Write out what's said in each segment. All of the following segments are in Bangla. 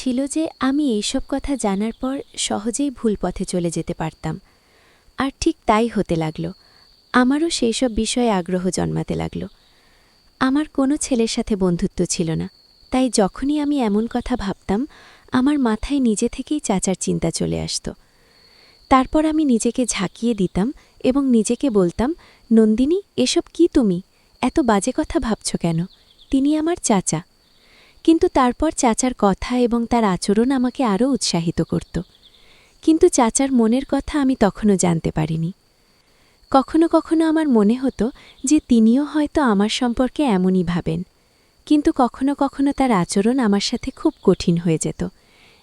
ছিল যে আমি এইসব কথা জানার পর সহজেই ভুল পথে চলে যেতে পারতাম, আর ঠিক তাই হতে লাগল। আমারও সেই সব বিষয়ে আগ্রহ জন্মাতে লাগল। আমার কোনো ছেলের সাথে বন্ধুত্ব ছিল না, তাই যখনই আমি এমন কথা ভাবতাম আমার মাথায় নিজে থেকেই চাচার চিন্তা চলে আসত। তারপর আমি নিজেকে ঝাঁকিয়ে দিতাম এবং নিজেকে বলতাম, নন্দিনী, এসব কি তুমি এত বাজে কথা ভাবছ কেন? তিনি আমার চাচা। কিন্তু তারপর চাচার কথা এবং তার আচরণ আমাকে আরও উৎসাহিত করত। কিন্তু চাচার মনের কথা আমি তখনও জানতে পারিনি। কখনো কখনো আমার মনে হতো যে তিনিও হয়তো আমার সম্পর্কে এমনই ভাবেন, কিন্তু কখনো কখনো তার আচরণ আমার সাথে খুব কঠিন হয়ে যেত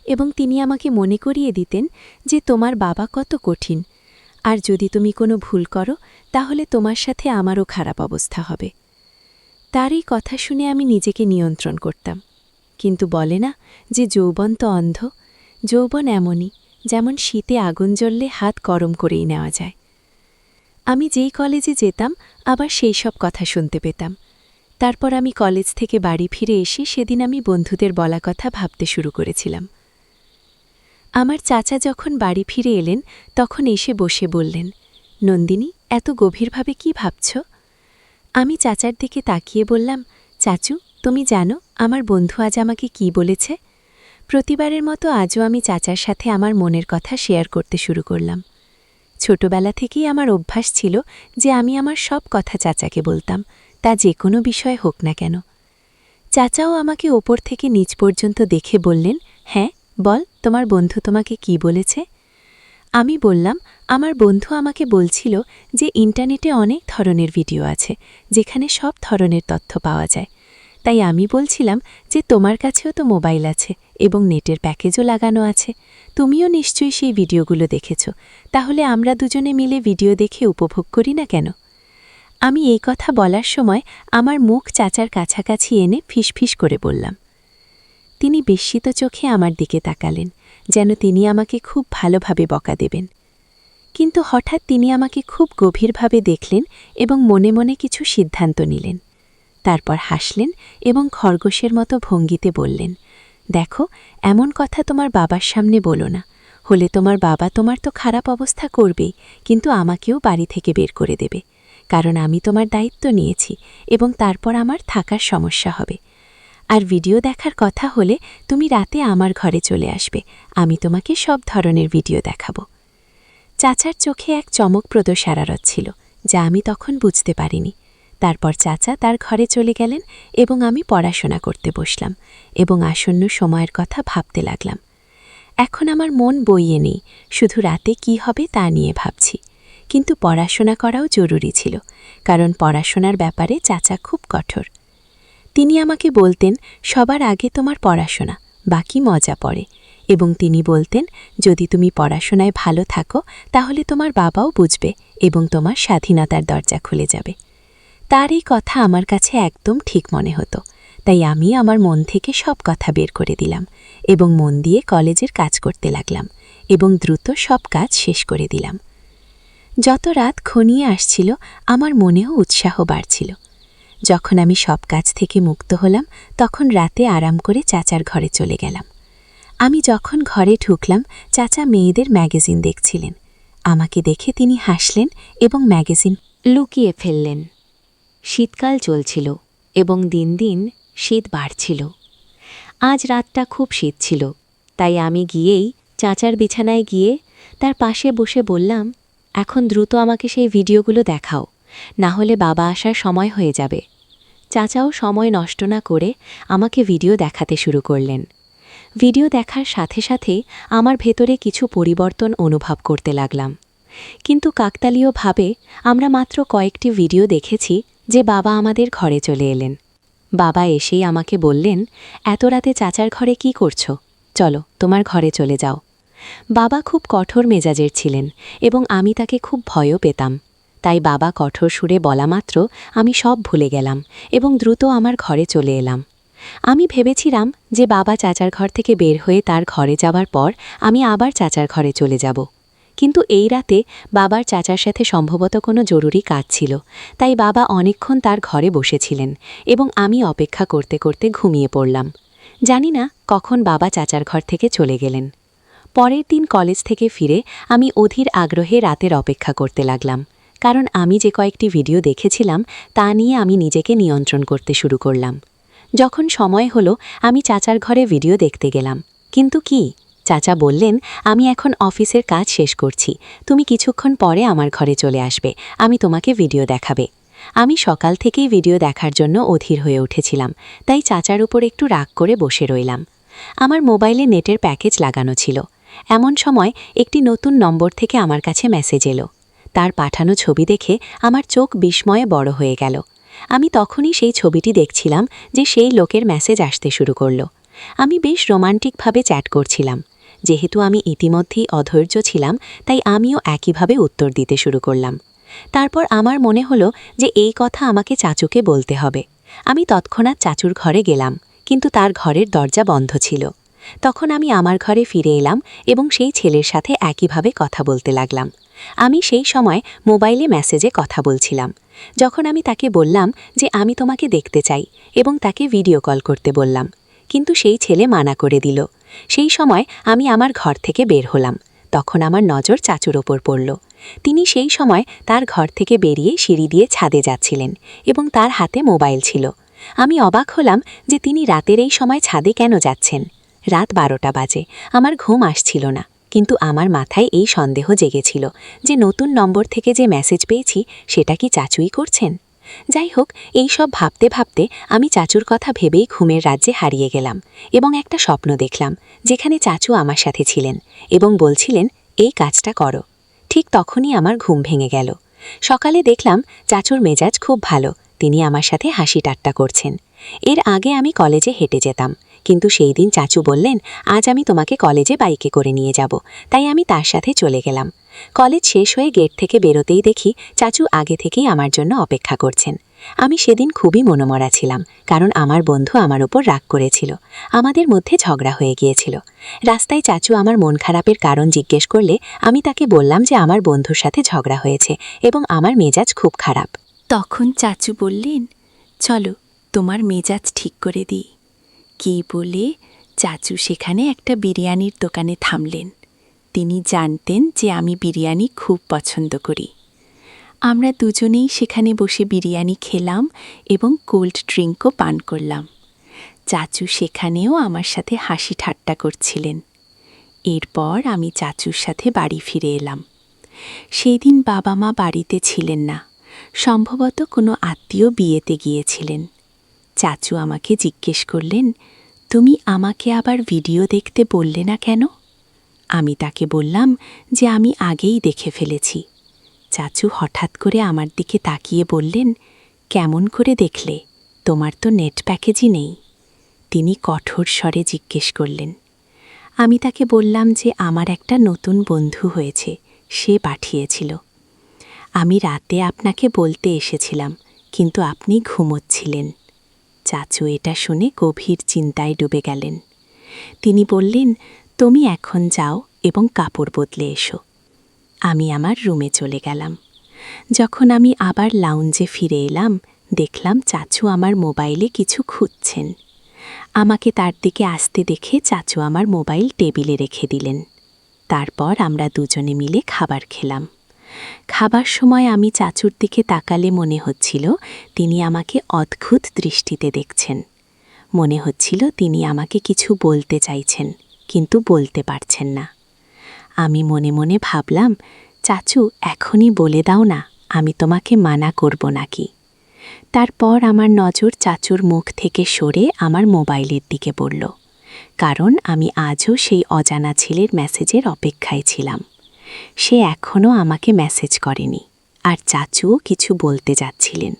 এবং তিনি আমাকে মনে করিয়ে দিতেন যে তোমার বাবা কত কঠিন, আর যদি তুমি কোনো ভুল করো তাহলে তোমার সাথে আমারও খারাপ অবস্থা হবে। তার এই কথা শুনে আমি নিজেকে নিয়ন্ত্রণ করতাম, কিন্তু বলে না যে যৌবন তো অন্ধ। যৌবন এমনই, যেমন শীতে আগুন জ্বললে হাত গরম করেই নেওয়া যায়। আমি যেই কলেজে যেতাম আবার সেই সব কথা শুনতে পেতাম। তারপর আমি কলেজ থেকে বাড়ি ফিরে এসে সেদিন আমি বন্ধুদের বলা কথা ভাবতে শুরু করেছিলাম। আমার চাচা যখন বাড়ি ফিরে এলেন তখন এসে বসে বললেন, নন্দিনী, এত গভীরভাবে কি ভাবছ? আমি চাচার দিকে তাকিয়ে বললাম, চাচু, তুমি জানো আমার বন্ধু আজ আমাকে কি বলেছে? প্রতিবারের মতো আজও আমি চাচার সাথে আমার মনের কথা শেয়ার করতে শুরু করলাম। ছোটবেলা থেকেই আমার অভ্যাস ছিল যে আমি আমার সব কথা চাচাকে বলতাম, তা যে কোনো বিষয় হোক না কেন। চাচাও আমাকে ওপর থেকে নিচ পর্যন্ত দেখে বললেন, হ্যাঁ, বল, তোমার বন্ধু তোমাকে কি বলেছে? আমি বললাম, আমার বন্ধু আমাকে বলছিল যে ইন্টারনেটে অনেক ধরনের ভিডিও আছে যেখানে সব ধরনের তথ্য পাওয়া যায়। তাই আমি বলছিলাম যে তোমার কাছেও তো মোবাইল আছে এবং নেটের প্যাকেজও লাগানো আছে, তুমিও নিশ্চয়ই সেই ভিডিওগুলো দেখেছ, তাহলে আমরা দুজনে মিলে ভিডিও দেখে উপভোগ করি না কেন? আমি এই কথা বলার সময় আমার মুখ চাচার কাছাকাছি এনে ফিসফিস করে বললাম। তিনি বিস্মিত চোখে আমার দিকে তাকালেন, যেন তিনি আমাকে খুব ভালোভাবে বকা দেবেন। কিন্তু হঠাৎ তিনি আমাকে খুব গভীরভাবে দেখলেন এবং মনে মনে কিছু সিদ্ধান্ত নিলেন। তারপর হাসলেন এবং খরগোশের মতো ভঙ্গিতে বললেন, দেখো, এমন কথা তোমার বাবার সামনে বলো না, হলে তোমার বাবা তোমার তো খারাপ অবস্থা করবেই, কিন্তু আমাকেও বাড়ি থেকে বের করে দেবে, কারণ আমি তোমার দায়িত্ব নিয়েছি এবং তারপর আমার থাকার সমস্যা হবে। আর ভিডিও দেখার কথা হলে তুমি রাতে আমার ঘরে চলে আসবে, আমি তোমাকে সব ধরনের ভিডিও দেখাবো। চাচার চোখে এক চমকপ্রদ সারারত ছিল, যা আমি তখন বুঝতে পারিনি। তারপর চাচা তার ঘরে চলে গেলেন এবং আমি পড়াশোনা করতে বসলাম এবং আসন্ন সময়ের কথা ভাবতে লাগলাম। এখন আমার মন বইয়ে নেই, শুধু রাতে কি হবে তা নিয়ে ভাবছি। কিন্তু পড়াশোনা করাও জরুরি ছিল, কারণ পড়াশোনার ব্যাপারে চাচা খুব কঠোর। তিনি আমাকে বলতেন, সবার আগে তোমার পড়াশোনা, বাকি মজা পড়ে, এবং তিনি বলতেন, যদি তুমি পড়াশোনায় ভালো থাকো তাহলে তোমার বাবাও বুঝবে এবং তোমার স্বাধীনতার দরজা খুলে যাবে। তার এই কথা আমার কাছে একদম ঠিক মনে হতো, তাই আমি আমার মন থেকে সব কথা বের করে দিলাম এবং মন দিয়ে কলেজের কাজ করতে লাগলাম এবং দ্রুত সব কাজ শেষ করে দিলাম। যত রাত ঘনিয়ে আসছিল আমার মনেও উৎসাহ বাড়ছিল। যখন আমি সব কাজ থেকে মুক্ত হলাম তখন রাতে আরাম করে চাচার ঘরে চলে গেলাম। আমি যখন ঘরে ঢুকলাম চাচা মেয়েদের ম্যাগাজিন দেখছিলেন। আমাকে দেখে তিনি হাসলেন এবং ম্যাগাজিন লুকিয়ে ফেললেন। শীতকাল চলছিল এবং দিন দিন শীত বাড়ছিল। আজ রাতটা খুব শীত ছিল, তাই আমি গিয়েই চাচার বিছানায় গিয়ে তার পাশে বসে বললাম, এখন দ্রুত আমাকে সেই ভিডিওগুলো দেখাও, না হলে বাবা আসার সময় হয়ে যাবে। চাচাও সময় নষ্ট না করে আমাকে ভিডিও দেখাতে শুরু করলেন। ভিডিও দেখার সাথে সাথে আমার ভেতরে কিছু পরিবর্তন অনুভব করতে লাগলাম। কিন্তু কাকতালীয়ভাবে আমরা মাত্র কয়েকটি ভিডিও দেখেছি যে বাবা আমাদের ঘরে চলে এলেন। বাবা এসেই আমাকে বললেন, এত রাতে চাচার ঘরে কি করছো? চলো, তোমার ঘরে চলে যাও। বাবা খুব কঠোর মেজাজের ছিলেন এবং আমি তাকে খুব ভয়ও পেতাম। তাই বাবা কঠোর সুরে বলা মাত্র আমি সব ভুলে গেলাম এবং দ্রুত আমার ঘরে চলে এলাম। আমি ভেবেছিলাম যে বাবা চাচার ঘর থেকে বের হয়ে তার ঘরে যাবার পর আমি আবার চাচার ঘরে চলে যাব। কিন্তু এই রাতে বাবার চাচার সাথে সম্ভবত কোনো জরুরি কাজ ছিল, তাই বাবা অনেকক্ষণ তার ঘরে বসেছিলেন এবং আমি অপেক্ষা করতে করতে ঘুমিয়ে পড়লাম। জানি না কখন বাবা চাচার ঘর থেকে চলে গেলেন। পরের দিন কলেজ থেকে ফিরে আমি অধীর আগ্রহে রাতের অপেক্ষা করতে লাগলাম, কারণ আমি যে কয়েকটি ভিডিও দেখেছিলাম তা নিয়ে আমি নিজেকে নিয়ন্ত্রণ করতে শুরু করলাম। যখন সময় হলো আমি চাচার ঘরে ভিডিও দেখতে গেলাম, কিন্তু কি, চাচা বললেন, আমি এখন অফিসের কাজ শেষ করছি, তুমি কিছুক্ষণ পরে আমার ঘরে চলে আসবে, আমি তোমাকে ভিডিও দেখাবে। আমি সকাল থেকেই ভিডিও দেখার জন্য অধীর হয়ে উঠেছিলাম, তাই চাচার উপর একটু রাগ করে বসে রইলাম। আমার মোবাইলে নেটের প্যাকেজ লাগানো ছিল। এমন সময় একটি নতুন নম্বর থেকে আমার কাছে মেসেজ এলো। তার পাঠানো ছবি দেখে আমার চোখ বিস্ময়ে বড় হয়ে গেল। আমি তখনই সেই ছবিটি দেখছিলাম যে সেই লোকের মেসেজ আসতে শুরু করল। আমি বেশ রোমান্টিকভাবে চ্যাট করছিলাম। যেহেতু আমি ইতিমধ্যেই অধৈর্য ছিলাম, তাই আমিও একইভাবে উত্তর দিতে শুরু করলাম। তারপর আমার মনে হলো যে এই কথা আমাকে চাচুকে বলতে হবে। আমি তৎক্ষণাৎ চাচুর ঘরে গেলাম, কিন্তু তার ঘরের দরজা বন্ধ ছিল। তখন আমি আমার ঘরে ফিরে এলাম এবং সেই ছেলের সাথে একইভাবে কথা বলতে লাগলাম। আমি সেই সময় মোবাইলে মেসেজে কথা বলছিলাম। যখন আমি তাকে বললাম যে আমি তোমাকে দেখতে চাই এবং তাকে ভিডিও কল করতে বললাম, কিন্তু সেই ছেলে মানা করে দিল। সেই সময় আমি আমার ঘর থেকে বের হলাম। তখন আমার নজর চাচুর ওপর পড়ল। তিনি সেই সময় তার ঘর থেকে বেরিয়ে সিঁড়ি দিয়ে ছাদে যাচ্ছিলেন এবং তার হাতে মোবাইল ছিল। আমি অবাক হলাম যে তিনি রাতের এই সময় ছাদে কেন যাচ্ছেন। রাত 12টা বাজে, আমার ঘুম আসছিল না, কিন্তু আমার মাথায় এই সন্দেহ জেগেছিল যে নতুন নম্বর থেকে যে মেসেজ পেয়েছি সেটা কি চাচুই করছেন। যাই হোক, এই সব ভাবতে ভাবতে আমি চাচুর কথা ভেবেই ঘুমের রাজ্যে হারিয়ে গেলাম এবং একটা স্বপ্ন দেখলাম যেখানে চাচু আমার সাথে ছিলেন এবং বলছিলেন, এই কাজটা করো। ঠিক তখনই আমার ঘুম ভেঙে গেল। সকালে দেখলাম চাচুর মেজাজ খুব ভালো, তিনি আমার সাথে হাসি ঠাট্টা করছেন। এর আগে আমি কলেজে হেঁটে যেতাম, কিন্তু সেই দিন চাচু বললেন, আজ আমি তোমাকে কলেজে বাইকে করে নিয়ে যাব, তাই আমি তার সাথে চলে গেলাম। কলেজ শেষ হয়ে গেট থেকে বেরোতেই দেখি চাচু আগে থেকেই আমার জন্য অপেক্ষা করছেন। আমি সেদিন খুবই মনোমরা ছিলাম, কারণ আমার বন্ধু আমার ওপর রাগ করেছিল, আমাদের মধ্যে ঝগড়া হয়ে গিয়েছিল। রাস্তায় চাচু আমার মন খারাপের কারণ জিজ্ঞেস করলে আমি তাকে বললাম যে আমার বন্ধুর সাথে ঝগড়া হয়েছে এবং আমার মেজাজ খুব খারাপ। তখন চাচু বললেন, চলো তোমার মেজাজ ঠিক করে দিই। কী বলে চাচু সেখানে একটা বিরিয়ানির দোকানে থামলেন। তিনি জানতেন যে আমি বিরিয়ানি খুব পছন্দ করি। আমরা দুজনেই সেখানে বসে বিরিয়ানি খেলাম এবং কোল্ড ড্রিঙ্কও পান করলাম। চাচু সেখানেও আমার সাথে হাসি ঠাট্টা করছিলেন। এরপর আমি চাচুর সাথে বাড়ি ফিরে এলাম। সেই দিন বাবা মা বাড়িতে ছিলেন না, সম্ভবত কোনো আত্মীয় বিয়েতে গিয়েছিলেন। চাচু আমাকে জিজ্ঞেস করলেন, তুমি আমাকে আবার ভিডিও দেখতে বললে না কেন? আমি তাকে বললাম যে আমি আগেই দেখে ফেলেছি। চাচু হঠাৎ করে আমার দিকে তাকিয়ে বললেন, কেমন করে দেখলে? তোমার তো নেট প্যাকেজই নেই। তিনি কঠোর স্বরে জিজ্ঞেস করলেন। আমি তাকে বললাম যে আমার একটা নতুন বন্ধু হয়েছে, সে পাঠিয়েছিল। আমি রাতে আপনাকে বলতে এসেছিলাম, কিন্তু আপনি ঘুমোচ্ছিলেন। চাচু এটা শুনে গভীর চিন্তায় ডুবে গেলেন। তিনি বললেন, তুমি এখন যাও এবং কাপড় বদলে এসো। আমি আমার রুমে চলে গেলাম। যখন আমি আবার লাউঞ্জে ফিরে এলাম, দেখলাম চাচু আমার মোবাইলে কিছু খুঁজছেন। আমাকে তার দিকে আসতে দেখে চাচু আমার মোবাইল টেবিলে রেখে দিলেন। তারপর আমরা দুজনে মিলে খাবার খেলাম। খাবার সময় আমি চাচুর দিকে তাকালে মনে হচ্ছিল তিনি আমাকে অদ্ভুত দৃষ্টিতে দেখছেন। মনে হচ্ছিল তিনি আমাকে কিছু বলতে চাইছেন, কিন্তু বলতে পারছেন না। আমি মনে মনে ভাবলাম, চাচু এখনই বলে দাও না, আমি তোমাকে মানা করব নাকি। তারপর আমার নজর চাচুর মুখ থেকে সরে আমার মোবাইলের দিকে পড়ল, কারণ আমি আজও সেই অজানা ছেলের মেসেজের অপেক্ষায় ছিলাম। সে এখনও আমাকে মেসেজ করেনি, আর চাচুও কিছু বলতে যাচ্ছিলেন।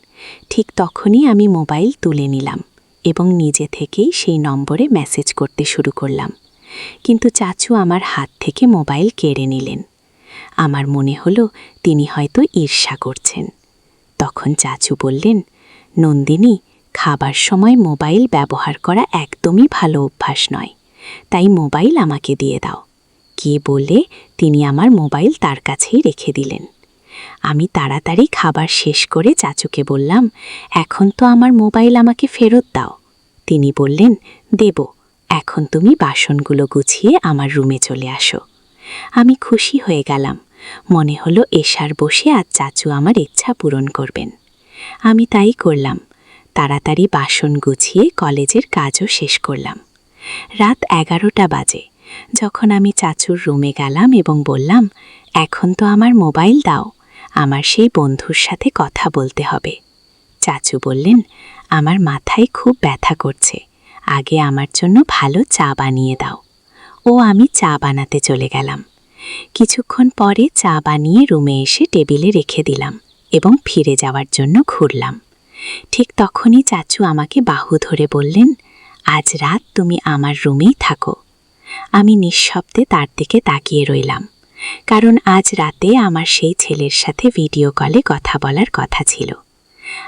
ঠিক তখনই আমি মোবাইল তুলে নিলাম এবং নিজে থেকেই সেই নম্বরে মেসেজ করতে শুরু করলাম। কিন্তু চাচু আমার হাত থেকে মোবাইল কেড়ে নিলেন। আমার মনে হলো তিনি হয়তো ঈর্ষা করছেন। তখন চাচু বললেন, নন্দিনী, খাবার সময় মোবাইল ব্যবহার করা একদমই ভালো অভ্যাস নয়, তাই মোবাইল আমাকে দিয়ে দাও। কে বলে তিনি আমার মোবাইল তার কাছেই রেখে দিলেন। আমি তাড়াতাড়ি খাবার শেষ করে চাচুকে বললাম, এখন তো আমার মোবাইল আমাকে ফেরত দাও। তিনি বললেন, দেব, এখন তুমি বাসনগুলো গুছিয়ে আমার রুমে চলে আসো। আমি খুশি হয়ে গেলাম। মনে হলো এশার বসে আজ চাচু আমার ইচ্ছা পূরণ করবেন। আমি তাই করলাম। তাড়াতাড়ি বাসন গুছিয়ে কলেজের কাজও শেষ করলাম। রাত 11টা বাজে যখন আমি চাচুর রুমে গেলাম এবং বললাম, এখন তো আমার মোবাইল দাও, আমার সেই বন্ধুর সাথে কথা বলতে হবে। চাচু বললেন, আমার মাথায় খুব ব্যথা করছে, আগে আমার জন্য ভালো চা বানিয়ে দাও। আমি চা বানাতে চলে গেলাম। কিছুক্ষণ পরে চা বানিয়ে রুমে এসে টেবিলে রেখে দিলাম এবং ফিরে যাওয়ার জন্য ঘুরলাম। ঠিক তখনই চাচু আমাকে বাহু ধরে বললেন, আজ রাত তুমি আমার রুমেই থাকো। আমি নিঃশব্দে তার দিকে তাকিয়ে রইলাম, কারণ আজ রাতে আমার সেই ছেলের সাথে ভিডিও কলে কথা বলার কথা ছিল।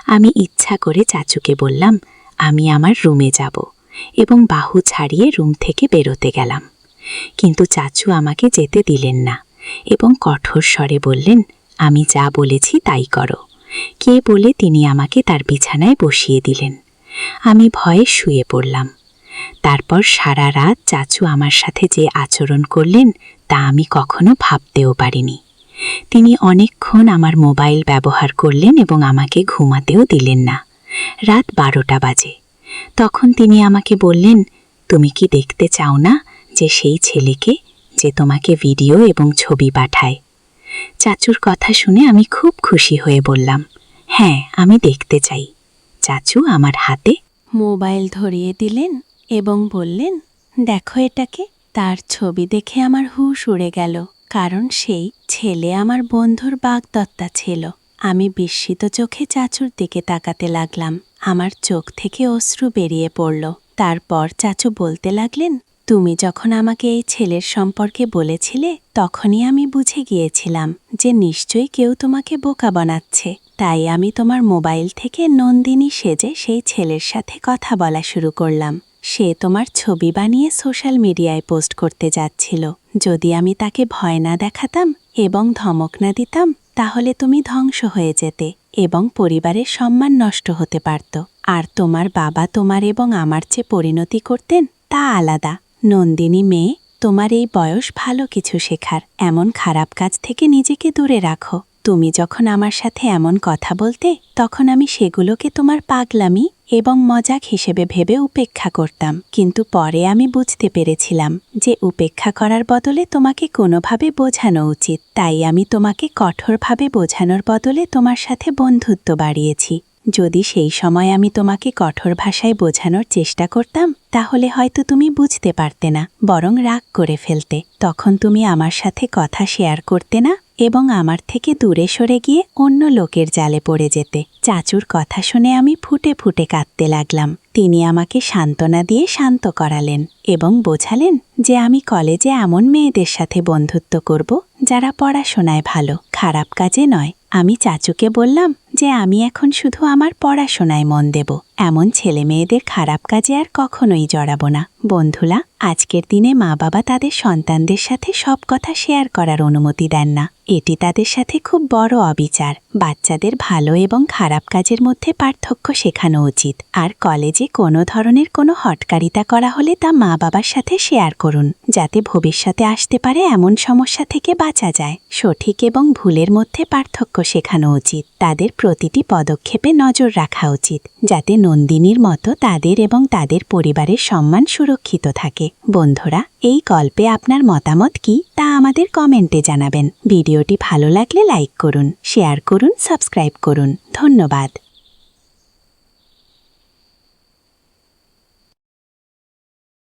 আমি ইচ্ছা করে চাচুকে বললাম, আমি আমার রুমে যাব, এবং বাহু ছাড়িয়ে রুম থেকে বেরোতে গেলাম। কিন্তু চাচু আমাকে যেতে দিলেন না এবং কঠোর স্বরে বললেন, আমি যা বলেছি তাই করো। কে বলে তিনি আমাকে তার বিছানায় বসিয়ে দিলেন। আমি ভয়ে শুয়ে পড়লাম। তারপর সারা রাত চাচু আমার সাথে যে আচরণ করলেন তা আমি কখনো ভাবতেও পারিনি। তিনি অনেকক্ষণ আমার মোবাইল ব্যবহার করলেন এবং আমাকে ঘুমাতেও দিলেন না। রাত 12টা বাজে। তখন তিনি আমাকে বললেন, তুমি কি দেখতে চাও না যে সেই ছেলেকে, যে তোমাকে ভিডিও এবং ছবি পাঠায়? চাচুর কথা শুনে আমি খুব খুশি হয়ে বললাম, হ্যাঁ, আমি দেখতে চাই। চাচু আমার হাতে মোবাইল ধরিয়ে দিলেন এবং বললেন, দেখো এটাকে। তার ছবি দেখে আমার হুঁশ উড়ে গেল, কারণ সেই ছেলে আমার বন্ধুর বাগদত্তা ছিল। আমি বিস্মিত চোখে চাচুর দিকে তাকাতে লাগলাম। আমার চোখ থেকে অশ্রু বেরিয়ে পড়ল। তারপর চাচু বলতে লাগলেন, তুমি যখন আমাকে এই ছেলের সম্পর্কে বলেছিলে তখনই আমি বুঝে গিয়েছিলাম যে নিশ্চয়ই কেউ তোমাকে বোকা বানাচ্ছে। তাই আমি তোমার মোবাইল থেকে নন্দিনী সেজে সেই ছেলের সাথে কথা বলা শুরু করলাম। সে তোমার ছবি বানিয়ে সোশ্যাল মিডিয়ায় পোস্ট করতে যাচ্ছিল। যদি আমি তাকে ভয় না দেখাতাম এবং ধমক না দিতাম তাহলে তুমি ধ্বংস হয়ে যেতে এবং পরিবারের সম্মান নষ্ট হতে পারত। আর তোমার বাবা তোমার এবং আমার চেয়ে পরিণতি করতেন তা আলাদা। নন্দিনী মেয়ে, তোমার এই বয়স ভালো কিছু শেখার। এমন খারাপ কাজ থেকে নিজেকে দূরে রাখো। তুমি যখন আমার সাথে এমন কথা বলতে তখন আমি সেগুলোকে তোমার পাগলামি এবং মজাক হিসেবে ভেবে উপেক্ষা করতাম, কিন্তু পরে আমি বুঝতে পেরেছিলাম যে উপেক্ষা করার বদলে তোমাকে কোনোভাবে বোঝানো উচিত। তাই আমি তোমাকে কঠোরভাবে বোঝানোর বদলে তোমার সাথে বন্ধুত্ব বাড়িয়েছি। যদি সেই সময় আমি তোমাকে কঠোর ভাষায় বোঝানোর চেষ্টা করতাম তাহলে হয়তো তুমি বুঝতে পারতে না, বরং রাগ করে ফেলতে। তখন তুমি আমার সাথে কথা শেয়ার করতে না এবং আমার থেকে দূরে সরে গিয়ে অন্য লোকের জালে পড়ে যেতে। চাচুর কথা শুনে আমি ফুটে ফুটে কাঁদতে লাগলাম। তিনি আমাকে সান্ত্বনা দিয়ে শান্ত করালেন এবং বোঝালেন যে আমি কলেজে এমন মেয়েদের সাথে বন্ধুত্ব করব যারা পড়াশোনায় ভালো, খারাপ কাজে নয়। আমি চাচুকে বললাম যে আমি এখন শুধু আমার পড়াশোনায় মন দেব, এমন ছেলে মেয়েদের খারাপ কাজে আর কখনোই জড়াবো না। বন্ধুরা, আজকের দিনে মা বাবা তাদের সন্তানদের সাথে সব কথা শেয়ার করার অনুমতি দেন না। এটি তাদের সাথে খুব বড় অবিচার। বাচ্চাদের ভালো এবং খারাপ কাজের মধ্যে পার্থক্য শেখানো উচিত। আর কলেজে কোনো ধরনের কোনো হটকারিতা করা হলে তা মা বাবার সাথে শেয়ার করুন, যাতে ভবিষ্যতে আসতে পারে এমন সমস্যা থেকে বাঁচা যায়। সঠিক এবং ভুলের মধ্যে পার্থক্য শেখানো উচিত। তাদের প্রতিটি পদক্ষেপে নজর রাখা উচিত, যাতে নন্দিনীর মতো তাদের এবং তাদের পরিবারের সম্মান সুরক্ষিত থাকে। বন্ধুরা, এই গল্পে আপনার মতামত কি তা আমাদের কমেন্টে জানাবেন। ভিডিওটি ভালো লাগলে লাইক করুন, শেয়ার করুন, সাবস্ক্রাইব করুন। ধন্যবাদ।